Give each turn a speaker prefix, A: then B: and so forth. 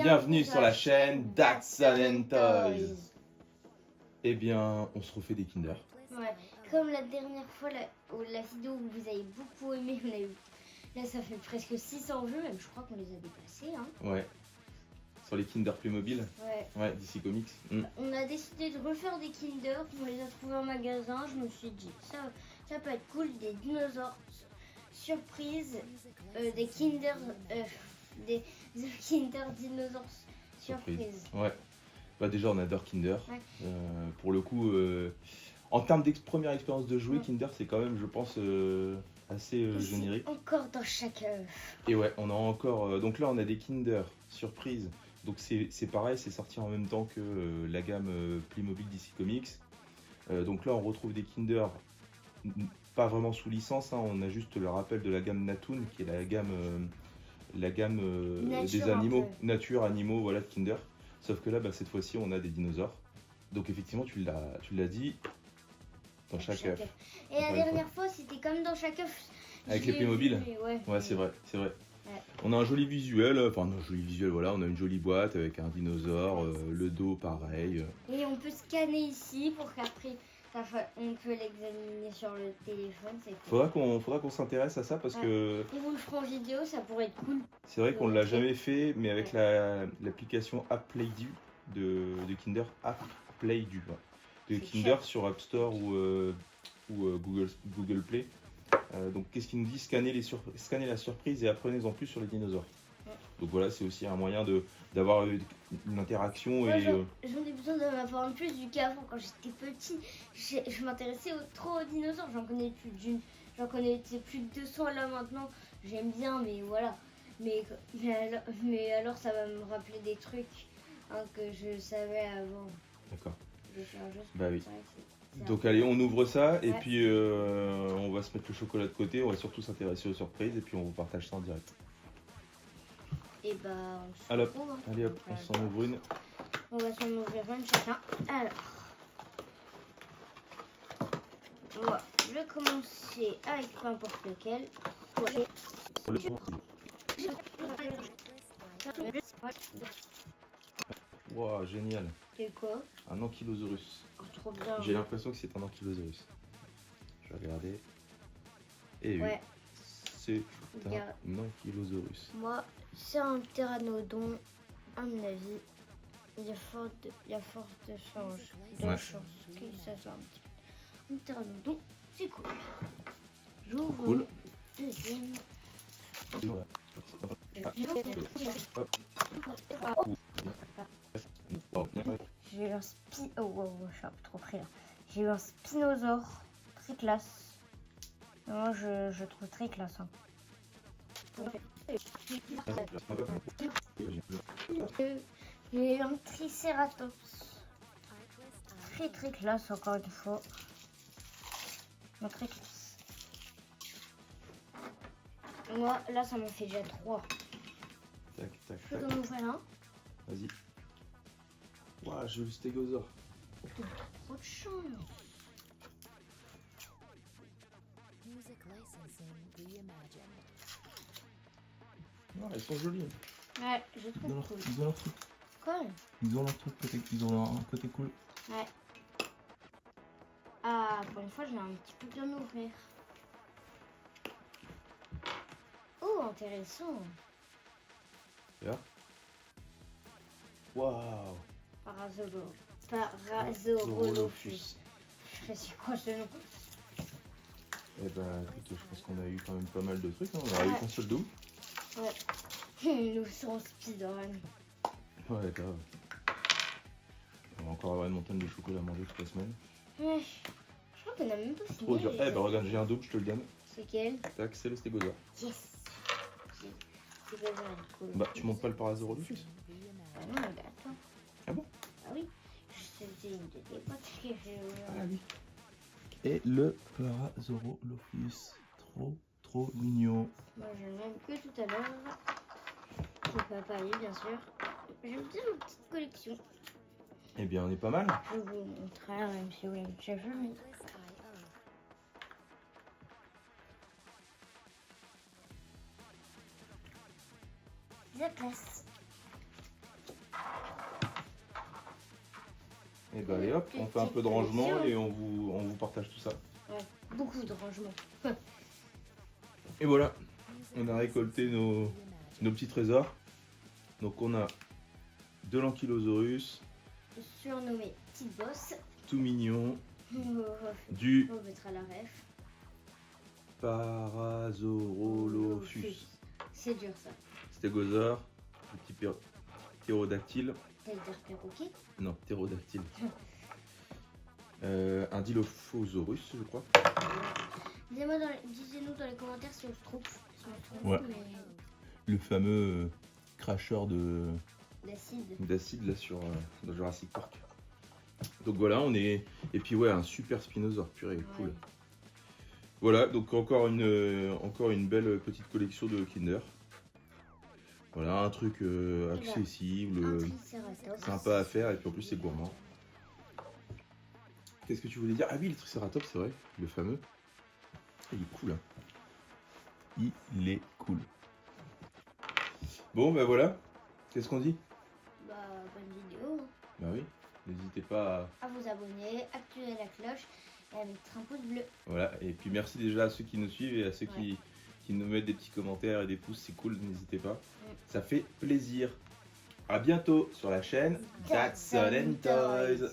A: Bienvenue sur la chaîne Datsun Toys. Eh bien, on se refait des Kinder.
B: Ouais, comme la dernière fois, la vidéo où vous avez beaucoup aimé, là ça fait presque 600 jeux, même je crois qu'on les a dépassés. Hein.
A: Ouais. Sur les Kinder Playmobil. Ouais, DC Comics.
B: On a décidé de refaire des Kinder, on les a trouvés en magasin, je me suis dit, ça peut être cool, des dinosaures surprises, des Kinder dinosaures surprises.
A: Ouais. Bah déjà on adore Kinder.
B: Ouais.
A: Pour le coup, en termes de première expérience de jouer, Kinder c'est quand même, je pense, assez générique.
B: Encore dans chaque œuf.
A: Et ouais, on a encore. Donc là on a des Kinder surprises. Donc c'est pareil, c'est sorti en même temps que la gamme Playmobil DC Comics. Donc là on retrouve des Kinder pas vraiment sous licence, hein, on a juste le rappel de la gamme Natoon qui est la gamme des animaux, nature, animaux, voilà, de Kinder. Sauf que là, bah, cette fois-ci, on a des dinosaures. Donc effectivement, tu l'as dit, dans chaque œuf.
B: Et la dernière fois, c'était comme dans chaque œuf.
A: Avec les Playmobil. Ouais, c'est vrai, c'est vrai. Ouais. On a un joli visuel, voilà, on a une jolie boîte avec un dinosaure, le dos pareil.
B: Et on peut scanner ici pour qu'après, on peut l'examiner sur le téléphone.
A: Cool. Faudra qu'on s'intéresse à ça parce que...
B: Et vous le ferez en vidéo, ça pourrait être cool.
A: C'est vrai qu'on ne l'a jamais fait, mais avec l'application App Play de Kinder, App Play de Kinder sur App Store ou Google Play. Donc qu'est-ce qu'il nous dit? Scannez la surprise et apprenez-en plus sur les dinosaures. Donc voilà, c'est aussi un moyen d'avoir une interaction.
B: Moi, j'en ai besoin d'en apprendre plus vu qu'avant, quand j'étais petit, je m'intéressais trop aux dinosaures. J'en connaissais plus de 200 là maintenant. J'aime bien, mais voilà. Mais alors ça va me rappeler des trucs que je savais avant.
A: D'accord.
B: Je vais faire juste
A: bah oui. Donc allez, on ouvre ça et puis on va se mettre le chocolat de côté. On va surtout s'intéresser aux surprises et puis on vous partage ça en direct.
B: Et bah on se
A: retrouve, hein. Allez hop, on s'en ouvre une.
B: On va s'en ouvrir une chacun. Alors, je vais commencer avec peu importe lequel.
A: Wow, génial.
B: C'est quoi?
A: Un Ankylosaurus.
B: Oh, trop bien.
A: J'ai l'impression que c'est un Ankylosaurus. Je vais regarder. Et oui, c'est un Ankylosaurus.
B: Moi, c'est un pteranodon. À mon avis, il y a forte de chance que ça soit un pteranodon. C'est cool. J'ouvre
A: cool.
B: Deuxième. J'ai eu un je suis un peu trop pris là. J'ai eu un spinosaure très classe. Moi je trouve très classe. Hein. J'ai eu un tricératops. Très classe encore une fois. Très classe. Moi là ça me fait déjà 3.
A: Tac.
B: Je peux en ouvrir un.
A: Vas-y. Waouh, j'ai eu le stégosaure.
B: Trop de chance.
A: Non, elles sont jolies.
B: Ouais, je trouve cool.
A: Ils ont leur truc.
B: Quoi?
A: Ils ont leur truc, ils ont un côté cool.
B: Ouais. Ah, pour une fois, j'ai un petit peu bien ouvrir. Oh, intéressant.
A: Là. Waouh.
B: Parasaurolophus. Je sais quoi ce nom.
A: Eh ben, écoute, je pense qu'on a eu quand même pas mal de trucs. Hein. On a eu qu'un seul double.
B: Ouais. Nous sommes Spider-Man.
A: Ouais, grave. On va encore avoir une montagne de chocolat à manger toute la semaine.
B: Ouais. Je crois qu'on a même pas fini.
A: Trop dur. Eh ben, regarde, j'ai un double, je te le donne.
B: C'est quel?
A: Tac, c'est le stégosaure.
B: Yes. Stégosaure est cool.
A: Bah, tu montes pas le Parasaurolophus?
B: Ah non, mais attends.
A: Ah bon?
B: Ah oui. C'était une de tes potes que j'ai eu.
A: Ah oui. Et le Parasaurolophus. Trop mignon.
B: Moi, je l'aime que tout à l'heure. C'est papaye, bien sûr. J'aime bien ma petite collection.
A: Eh bien, on est pas mal.
B: Je vous montrerai, même si vous l'avez déjà vu. Mais... la classe.
A: Et bah allez hop, on fait un peu de rangement et on vous partage tout ça.
B: Ouais, beaucoup de rangement.
A: Et voilà, on a récolté nos petits trésors. Donc on a de l'ankylosaurus,
B: Surnommé Petite Bosse.
A: tout mignon,
B: On
A: du
B: mettra la ref.
A: Parasaurolophus,
B: C'est dur ça.
A: stégosaure, le petit ptérodactyle,
B: T'as dire perroquet?
A: non, ptérodactyle. Un dilophosaurus, je crois.
B: Disez-nous dans les commentaires si on se trompe.
A: Ouais. Le fameux cracheur
B: D'acide
A: là sur dans Jurassic Park. Donc voilà, on est. Et puis ouais, un super spinosaure, purée, cool.
B: Ouais.
A: Voilà, donc encore une belle petite collection de Kinder. Voilà, un truc accessible,
B: Un Triceratops.
A: sympa à faire, et puis en plus c'est gourmand. Qu'est-ce que tu voulais dire? Ah oui, le Triceratops, c'est vrai, le fameux. Il est cool, hein. Il est cool. Bon, bah voilà. Qu'est-ce qu'on dit?
B: Bah, bonne vidéo.
A: Bah oui, n'hésitez pas à...
B: À vous abonner, activer la cloche et à mettre un pouce bleu.
A: Voilà, et puis merci déjà à ceux qui nous suivent et à ceux qui nous mettent des petits commentaires et des pouces, c'est cool, n'hésitez pas. Ça fait plaisir. À bientôt sur la chaîne That's All and Toys.